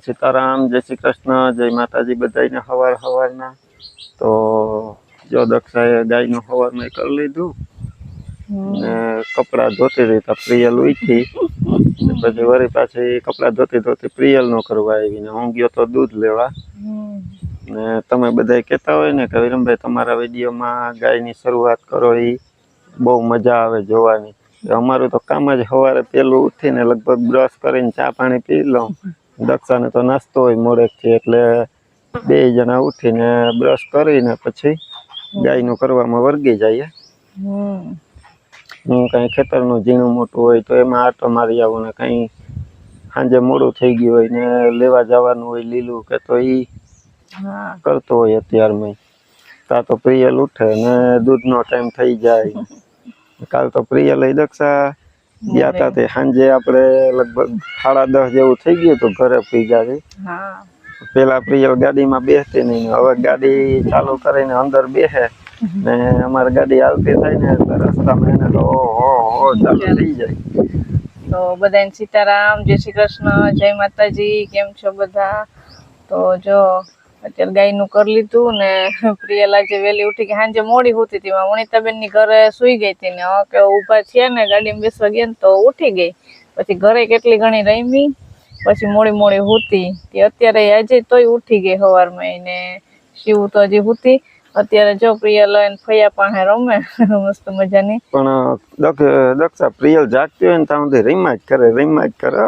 સીતારામ, જય શ્રી કૃષ્ણ, જય માતાજી બધાને હવારના. તો જો દક્ષાએ ગાયનું હવારમાં કરી લીધું ને કપડાં ધોતી હતી તો પ્રિયલ ઉઠી પછી વળી પાછી કપડાં ધોતી પ્રિયલ નો કરવા આવી ને હું ગયો તો દૂધ લેવા. ને તમે બધા કહેતા હોય ને કે વિરમભાઈ તમારા વિડીયોમાં ગાયની શરૂઆત કરો એ બહુ મજા આવે જોવાની. અમારું તો કામ જ સવારે પેલું ઉઠીને લગભગ બ્રશ કરીને ચા પાણી પી લઉં. દક્ષાને તો નાસ્તો હોય મોડેકથી એટલે બે જણા ઉઠીને બ્રશ કરીને પછી ગાયનું કરવામાં વર્ગી જઈએ. હું કઈ ખેતરનું ઝીણું મોટું હોય તો એમાં આટો મારી આવું ને કઈ સાંજે મોડું થઈ ગયું હોય ને લેવા જવાનું હોય લીલું કે તો ઈ કરતો હોય. અત્યારમાં તા તો પ્રિયલ ઉઠે ને દૂધનો ટાઈમ થઈ જાય. કાલ તો પ્રિયલ દક્ષા ગયા હતા તે સાંજે આપણે લગભગ 10:30 જેવું થઈ ગયું હતું ઘરે પી ગયા. પેલા પ્રિયલ ગાડીમાં બેસતી નહીં, હવે ગાડી ચાલુ કરીને અંદર બેસે ને અમારી ગાડી આવતી થાય ને રસ્તામાં એને તો ઓહો ચાલુ થઈ જાય. તો બધાને સીતારામ, જય શ્રી કૃષ્ણ, જય માતાજી. કેમ છો બધા? તો જો અત્યારે ગાયનું કરી લીધું ને પ્રિયલ આજે વહેલી ઉઠી કે સાંજે મોડી હોતી હતી. વનિતાબેન ની ઘરે સુઈ ગઈ હતી ને કે ઉભા થયા ને ગાડીમાં બેસવા ગયા ને તો ઉઠી ગઈ. પછી ઘરે કેટલી ઘણી રમી પછી મોડી હોતી કે અત્યારે આજે તોય ઉઠી ગઈ સવારમાં. ને શિવ તો હજી હોતી. અત્યારે જો પ્રિયલ ફૈયા પાસે રમે મસ્ત મજાની. પણ દક્ષા પ્રિયલ જાગતી હોય ને ત્યાં સુધી રીમા જ કરે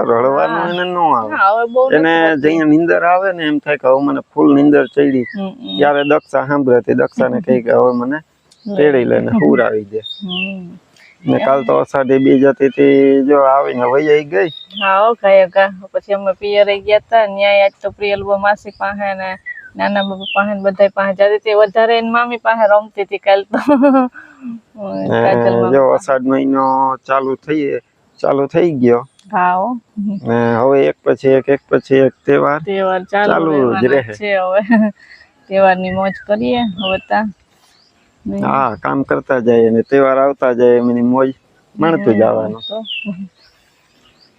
રડવાનું એને ન આવે. એને જઈને નીંદર આવે ને એમ થાય કે હવે મને ફૂલ નીંદર ચડી. ત્યારે દક્ષા સાંભળે દક્ષાને કહી કે હવે મને તેડી લઈને હુરાવી દે. ને કાલ તો અષાઢી બીજ હતી જો આવીને વહી ગઈ. હા કાયકા પછી અમે પિયરે ગયા હતા ન્યાય. આજ તો પ્રિયલ માસી પાસે ને નાના બાબા પાસે બધા પાસે જતી હતી. વધારે એની મામી પાસે રમતી હતી કાલ તો. જો અષાઢ મહિનો ચાલુ થઈ ગયો. હા ને હવે એક પછી એક તહેવાર ચાલુ જ રહે છે. હવે તહેવારની મોજ કરીએ હવે તા. હા, કામ કરતા જાય અને તહેવાર આવતા જાય એમની મોજ માણતું જવાનું.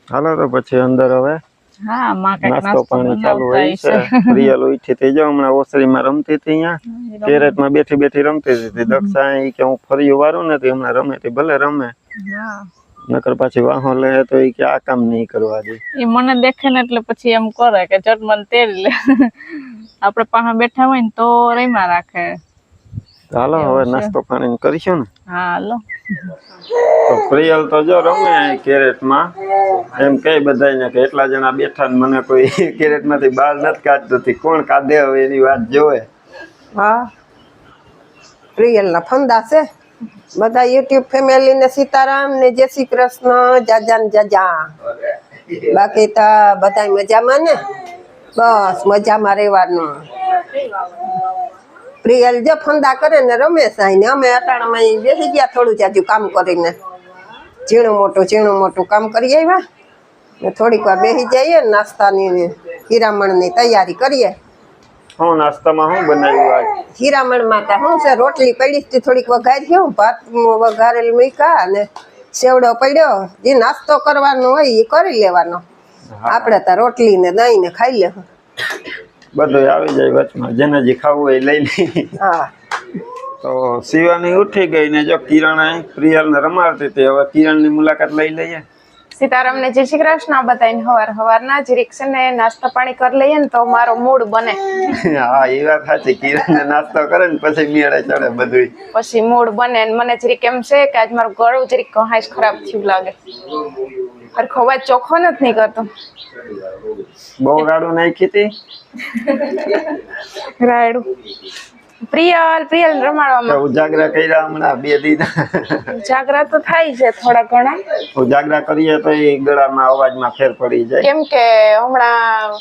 હાલો તો પછી અંદર હવે નાસ્તો પાણી ચાલુ હોય છે. પ્રિયલ ઉઠી થઈ જાવ હમણાં ઓસરીમાં રમતી હતી. અહીંયા કેરેટમાં બેઠી રમતી હતી. દક્ષા કે હું ફરી વારું નથી હમણાં રમે તે ભલે રમે નકર પાછી વાહો લે તો એ કે આ કામ નહીં કરવા દે. એ મને દેખે ને એટલે પછી એમ કરે કે ચટ મને તેડી લે. આપડે પાસે બેઠા હોય ને તો રમ્યા રાખે. હાલો હવે નાસ્તો પાણી કરીશું ને. હા હાલો. તો પ્રિયલ તો જો રમે કેરેટમાં એમ કઈ બધાને કે એટલા જણા બેઠા ને મને કોઈ કેરેટ માંથી બહાર નથી કાઢતું. કોણ કાઢે હવે એની વાત જોવે. હા, પ્રિયલ ના ફંદા છે બધા યુટ્યુબ ફેમિલી ને સીતારામ ને જય શ્રી કૃષ્ણ, જાજા ને જાજા. બાકી તો બધા મજામાં ને? બસ મજામાં રહેવાનું. પ્રિયલ જો ફંદા કરે ને રમેશ આઈને અમે અટાણામાં બેસી ગયા થોડું જાજુ કામ કરીને. ઝીણું મોટું કામ કરી આવ્યા ને થોડીક વાર બેસી જઈએ નાસ્તાની હીરામણની તૈયારી કરીએ. હું નાસ્તામાં શું બનાવ્યું આજ? હીરામણમાં તો શું છે રોટલી પડી હતી થોડીક વઘારી ભાત વઘારેલ મૂક્યા અને સેવડો પડ્યો. જે નાસ્તો કરવાનો હોય એ કરી લેવાનો. આપણે તો રોટલી ને દહીં ને ખાઈ લેવું. બધું આવી જાય વચમાં જેને જે ખાવું હોય લઈ લઈ. હા તો શિવાની ઉઠી ગઈ ને જો કિરણ પ્રિયલ ને રમાડતી હતી. હવે કિરણ ની મુલાકાત લઈ લઈએ. સીતારામ ને જય શ્રી કૃષ્ણ બધાને હવારના જરીક છે ને નાસ્તા પાણી કરી લઈએ ને તો મારો મૂડ બને. હા એ વાત સાચી. કિરણ ને નાસ્તો કરે ને પછી મેળે ચડે બધું. પછી મૂડ બને ને મને જરીક એમ છે કે આજ મારું ગળું જરીક કહાશ ખરાબ થયું લાગે. હરખો અવાજ ચોખ્ખો નથી નહીં કરતો. બહુ રાડું નાખી હતી. રાયડું પ્રિયલ રમાડવામાં ઉજાગરા કર્યા હમણાં 2 દીધા. જાગરા તો થાય છે થોડા ઘણા. ઉજાગરા કરીએ તો એ ગળામાં અવાજમાં ફેર પડી જાય. કેમ કે હમણાં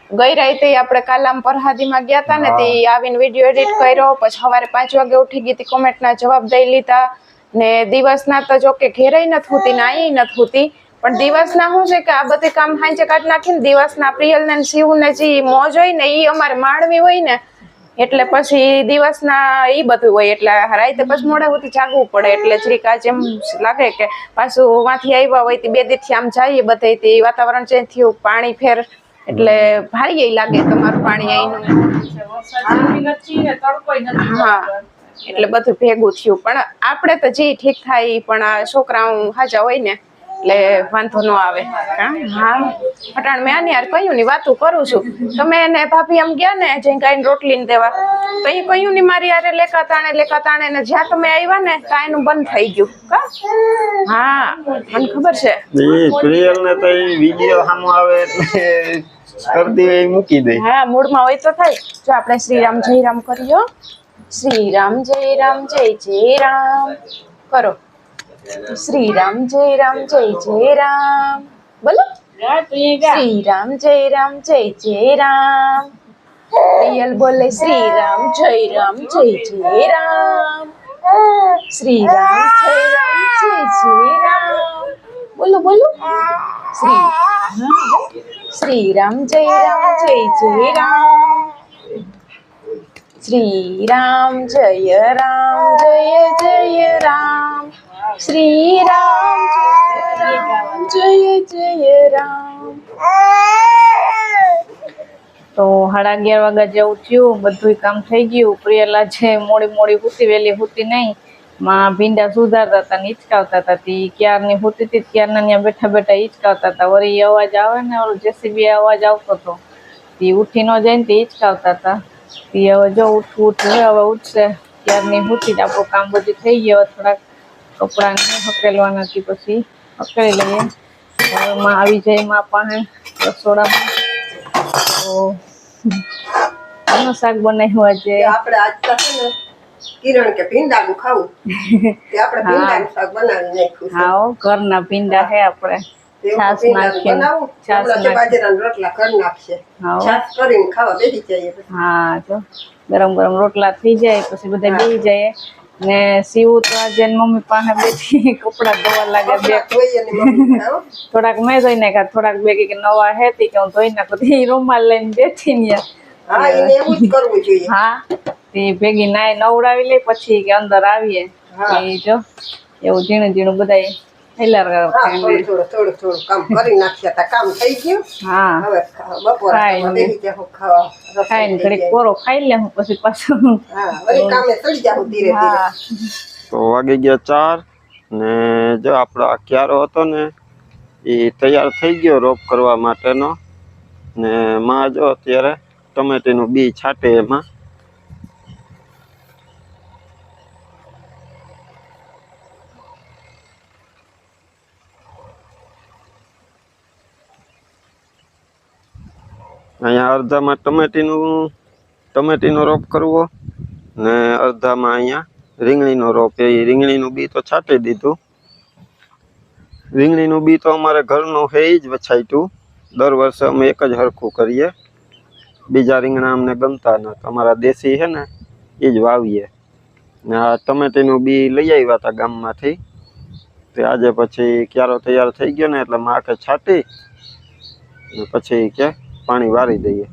ગઈ રાતે આપણે કાલામ પરહાદીમાં ગયા હતા ને તે આવીને વિડીયો એડિટ કર્યો. પછી સવારે 5 વાગે ઉઠી ગઈ હતી. કોમેન્ટના જવાબ દઈ લીધા ને દિવસના તો જો કે ઘેરાઈ નથી હોતી ને અહીં નથી હોતી. પણ દિવસના શું છે કે આ બધી કામ હાંચે કાઢ નાખીને દિવસના પ્રિયલ ને શિવ ને જે મોજ હોય ને એ અમારે માણવી હોય ને એટલે પછી દિવસના એ બધું હોય એટલે રાતે પછી મોડા સુધી જાગવું પડે. એટલે જરીક આજ એમ લાગે કે પાછું વાંથી આવ્યા હોય 2 દીથી આમ જઈએ બધે વાતાવરણ ચેન્જ થયું પાણી ફેર એટલે ભારી લાગે તમારું પાણી અહીંનું. હા એટલે બધું ભેગું થયું, પણ આપણે તો જે ઠીક થાય ઈ, પણ આ છોકરાઓ હાજા હોય ને એટલે વાંધો ન આવે. હા અટાણ મેં આની યાર કયું ની વાતું કરું છું, તમે એને ભાભી આમ ગયા ને જઈ ગાયને રોટલી ને દેવા, તો એ કયું ની મારી યારે લેકા તાણે ને જ્યાં તમે આવ્યા ને ત્યાં એનું બંધ થઈ ગયું. હા મને ખબર છે. પ્રિયલ ને તો વિડીયો સામો આવે એટલે કરતી હોય એ મૂકી દે. હા મૂળમાં હોય તો થાય. જો આપણે શ્રીરામ જય રામ કરીએ. શ્રીરામ જય રામ જય જય રામ કરો. શ્રીરામ જય રામ જય જય રામ બોલો. શ્રીરામ જય રામ જય જય રામ. પ્રિયલ બોલે શ્રીરામ જય રામ જય જય રામ. શ્રીરામ જય રામ જય જય રામ બોલો બોલો. શ્રીરામ જય રામ જય જય રામ. શ્રીરામ જય રામ જય જય રામ. શ્રીરામ જય જય રામ. તો 11:30 વાગ્યા જેવું થયું, બધું કામ થઈ ગયું. પ્રિયલા છે મોડી હુતી, વહેલી હુતી નહીં. માં ભીંડા સુધારતા હતા ને હિચકાવતા હતા. તી ક્યારની હુતી હતી, ક્યારના ત્યાં બેઠા હિચકાવતા હતા. વળી અવાજ આવે ને ઓલો જેસીબી અવાજ આવતો હતો, તી ઉઠી ન જાય ને તે હિચકાવતા હતા. તી હવે જો ઉઠવું હવે ઉઠશે. ક્યારની હુતી, આપણું કામ બધું થઈ ગયું. થોડાક કપડાને હકેલવાના હતી, પછી હકેલી લઈએ. હવે માં આવી જાય માં પાસે રસોડામાં. તો શાક બનાવ્યું આજે. આપણે આજ તો છે ને કિરણ કે ભીંડાનું ખાવું તે આપણે ભીંડાનું શાક બનાવી નાખ્યું છે. હા ઘરના ભીંડા હે આપણે છાશ નાખીને બાજરાના રોટલા કરી નાખશે. હા છાશ કરીને ખાવા બેસી જઈએ. હા જો ગરમ રોટલા થઈ જાય પછી બધા બેસી જાય. ને સીવું તો આજે મમ્મી પાસે બેઠી કપડા ધોવા લાગે. બે થોડાક મેં ધોઈ નાખ્યા, થોડાક બે કે નવા હેતી કે હું ધોઈ નાખું. રૂમાલ લઈને બેઠી ને હા તે ભેગી નાય નવડાવી લે પછી કે અંદર આવીએ. જો એવું ઝીણું ઝીણું બધા થોડું કામ કરી નાખ્યા તા, કામ થઈ ગયું. હા હવે બપોરે ખાઈને ઘડીક કોરો ખાઈ લે પછી પાછું કામે ચડી જાવ ધીરે ધીરે. તો વાગી ગયા 4 ને જો આપણો આ ક્યારો હતો ને એ તૈયાર થઈ ગયો રોપ કરવા માટેનો. ને માં જો અત્યારે ટમેટીનું બી છાંટે એમાં. અહીંયા અડધામાં ટમેટીનો રોપ કરવો ને અડધામાં અહીંયા રીંગણીનો રોપ. એ રીંગણીનું બી તો છાંટી દીધું. રીંગણીનું બી તો અમારે ઘરનું હે જ વછાયતું. દર વર્ષે અમે એક જ હરખું કરીએ. બીજા રીંગણા અમને ગમતા ન, તમારા દેશી હે ને એ જ વાવીએ. ને આ ટમેટીનું બી લઈ આવ્યા હતા ગામમાંથી. તે આજે પછી ક્યારો તૈયાર થઈ ગયો ને એટલે માકે છાંટી ને પછી કે પાણી વારી દઈએ.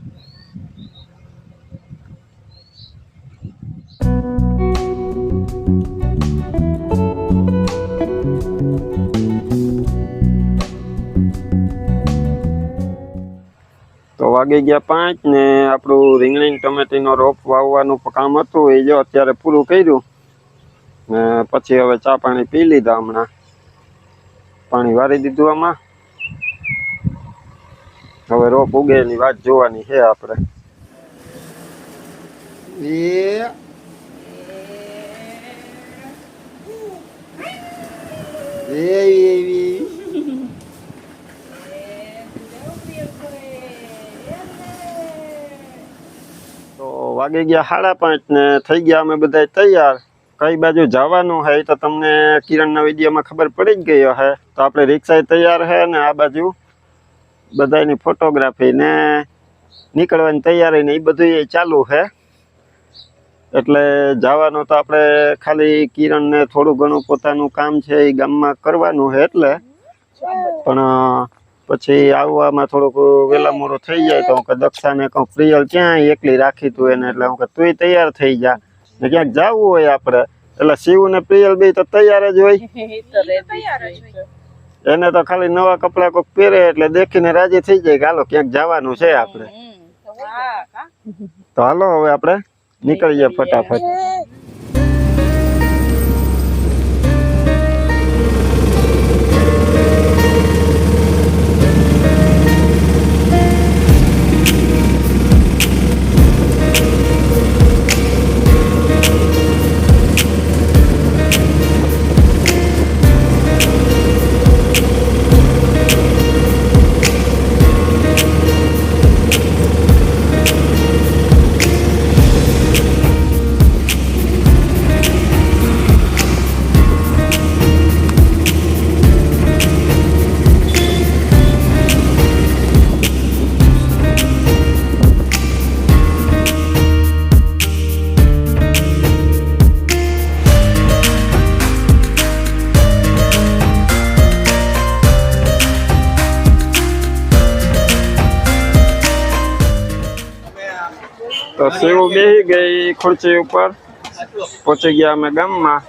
તો વાગી ગયા 5 ને આપણું રીંગણી ટમેટીનો રોપ વાવવાનું કામ હતું એ જો અત્યારે પૂરું કર્યું ને પછી હવે ચા પાણી પી લીધા. હમણાં પાણી વારી દીધું આમાં. હવે રોપ ઉગે એની વાત જોવાની છે આપણે. તો વાગી ગયા 5:30 ને થઈ ગયા અમે બધા તૈયાર. કઈ બાજુ જવાનું હે તો તમને કિરણના વિડીયોમાં ખબર પડી જ ગઈ હશે. તો આપણે રિક્ષા તૈયાર છે ને આ બાજુ બધાની ફોટોગ્રાફી ને નીકળવાની તૈયારી ને એ બધું ચાલુ છે. એટલે જવાનું તો આપણે ખાલી કિરણને થોડું ઘણું પોતાનું કામ છે એ ગામમાં કરવાનું છે. એટલે પણ પછી આવવામાં થોડુંક વહેલા મોડું થઈ જાય તો હું કે દક્ષાને કહું પ્રિયલ ક્યાં એકલી રાખી તું એને. એટલે હું કે તુંય તૈયાર થઈ જા ને ક્યાંક જવું હોય આપણે. એટલે શિવ ને પ્રિયલ બે તો તૈયાર જ હોય. એને તો ખાલી નવા કપડા કોક પહેરે એટલે દેખીને રાજી થઈ જાય કે હાલો ક્યાંક જવાનું છે આપણે. તો હાલો હવે આપણે નીકળીએ ફટાફટ. તો સેવ બેસી ગઈ ખુરશી ઉપર, પહોંચી ગયા અમે ગામમાં.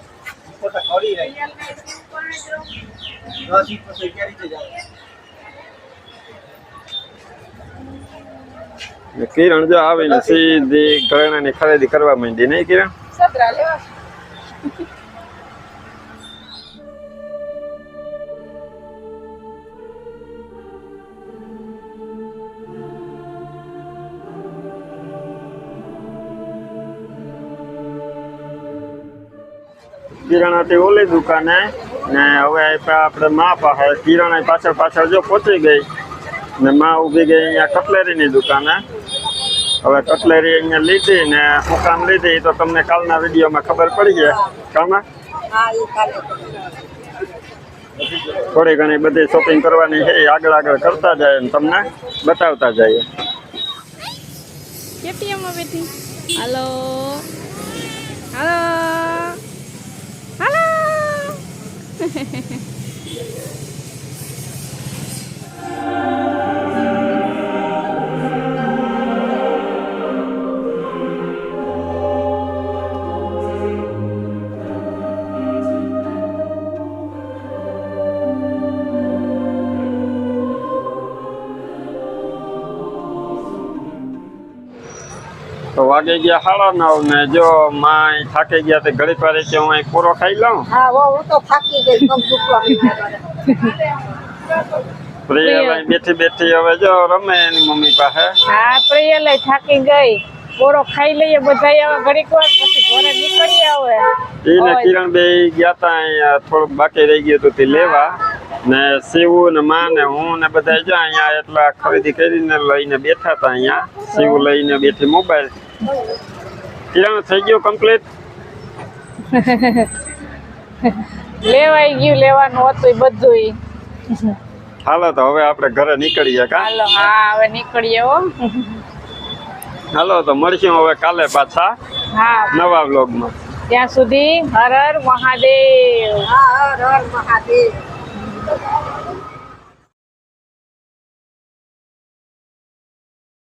કિરણ જો આવીને સીધી ઘરેણાની ખરીદી કરવા માંડી, નહીં કિરણ? સદરા લેવા કિરાણાથી ઓલી દુકાને ને હવે આપણે માં પાસે. કિરાણા પાછળ પાછળ જો પહોંચી ગઈ ને માં ઊભી ગઈ અહીંયા કટલેરીની દુકાને. હવે કટલેરી અહીંયા લીધી ને શું કામ લીધી તો તમને કાલના વિડીયોમાં ખબર પડી જાય. કામાં થોડી ઘણી બધી શોપિંગ કરવાની છે, આગળ આગળ કરતા જાય ને તમને બતાવતા જઈએ. કેટીએમમાં બેઠી. હાલો હાલો હાલો. તો વાગી ગયા 9:30 ને જો માય થાકી ગયા તે ઘડી પારે કે હું અહીં પૂરો ખાઈ લઉં. હા હું તો થાકી ગઈ, પગ દુખવા પ્રિયા બેઠી બેઠી હવે જો રમે એની મમ્મી પાસે. હા પ્રિયલે થાકી ગઈ, બોરો ખાઈ લઈએ બધા હવે ઘડીક વાર પછી ઘરે નીકળી આવે. એને કિરણ બે ગયા તા અહીંયા થોડુંક બાકી રહી ગયું હતું તે લેવા ને શિવુ ને માં ને હું ને બધા જો અહીંયા એટલા ખરીદી કરીને લઈને બેઠા હતા. અહીંયા શિવુ લઈને બેઠી મોબાઈલ. કિરણ થઈ ગયું કમ્પ્લીટ? લેવાઈ ગયું, લેવાનું હતું બધું. હાલો તો હવે આપણે ઘરે નીકળીએ કા? હાલો હા હવે નીકળીએ હો. હાલો તો મળશું હવે કાલે પાછા હા નવા વ્લોગમાં. ત્યાં સુધી હર હર મહાદેવ. હર હર મહાદેવ.